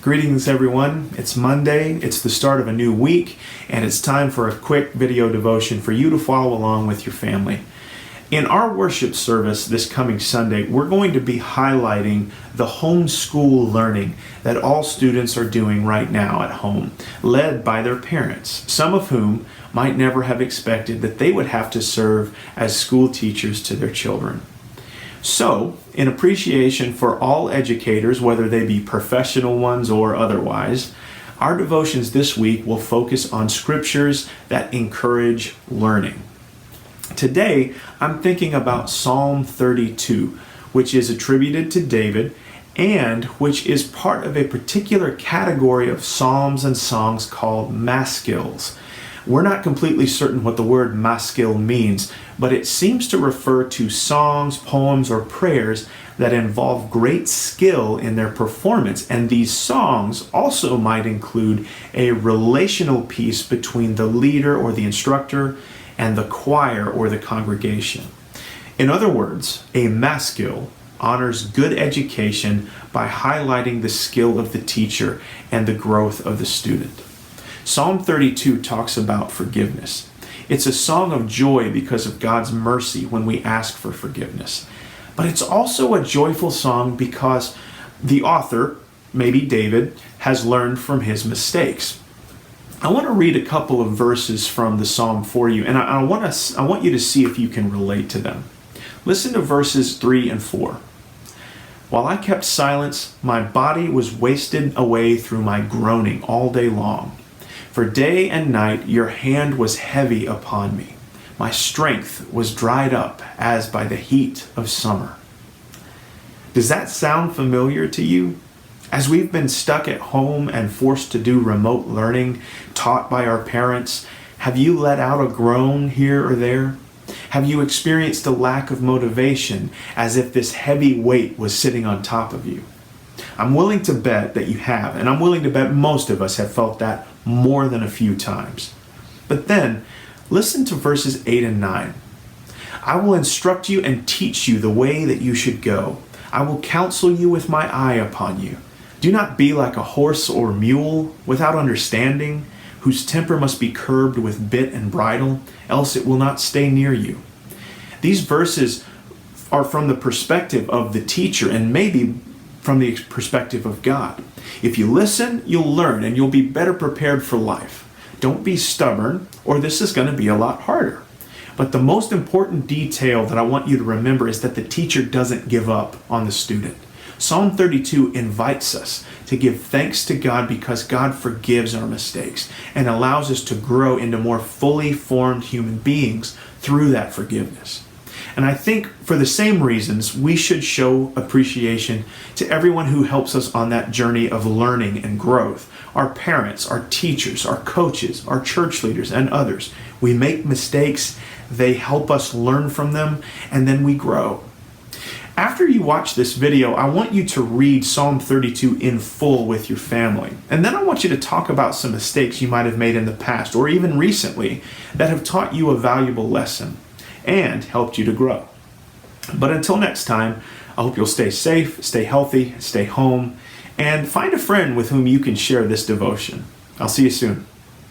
Greetings everyone, it's Monday, it's the start of a new week, and it's time for a quick video devotion for you to follow along with your family. In our worship service this coming Sunday, we're going to be highlighting the homeschool learning that all students are doing right now at home, led by their parents, some of whom might never have expected that they would have to serve as school teachers to their children. So, in appreciation for all educators, whether they be professional ones or otherwise, our devotions this week will focus on scriptures that encourage learning. Today, I'm thinking about Psalm 32, which is attributed to David and which is part of a particular category of psalms and songs called maskils. We're not completely certain what the word maskil means, but it seems to refer to songs, poems, or prayers that involve great skill in their performance. And these songs also might include a relational piece between the leader or the instructor and the choir or the congregation. In other words, a maskil honors good education by highlighting the skill of the teacher and the growth of the student. Psalm 32 talks about forgiveness. It's a song of joy because of God's mercy when we ask for forgiveness. But it's also a joyful song because the author, maybe David, has learned from his mistakes. I want to read a couple of verses from the psalm for you, and I want you to see if you can relate to them. Listen to verses 3 and 4. While I kept silence, my body was wasted away through my groaning all day long. For day and night your hand was heavy upon me. My strength was dried up as by the heat of summer. Does that sound familiar to you? As we've been stuck at home and forced to do remote learning taught by our parents, have you let out a groan here or there? Have you experienced a lack of motivation as if this heavy weight was sitting on top of you? I'm willing to bet that you have, and I'm willing to bet most of us have felt that more than a few times. But then, listen to verses 8 and 9. I will instruct you and teach you the way that you should go. I will counsel you with my eye upon you. Do not be like a horse or mule without understanding, whose temper must be curbed with bit and bridle, else it will not stay near you. These verses are from the perspective of the teacher and maybe from the perspective of God. If you listen, you'll learn and you'll be better prepared for life. Don't be stubborn, or this is going to be a lot harder. But the most important detail that I want you to remember is that the teacher doesn't give up on the student. Psalm 32 invites us to give thanks to God because God forgives our mistakes and allows us to grow into more fully formed human beings through that forgiveness. And I think for the same reasons, we should show appreciation to everyone who helps us on that journey of learning and growth. Our parents, our teachers, our coaches, our church leaders, and others. We make mistakes, they help us learn from them, and then we grow. After you watch this video, I want you to read Psalm 32 in full with your family. And then I want you to talk about some mistakes you might have made in the past or even recently that have taught you a valuable lesson and helped you to grow. But until next time, I hope you'll stay safe, stay healthy, stay home, and find a friend with whom you can share this devotion. I'll see you soon.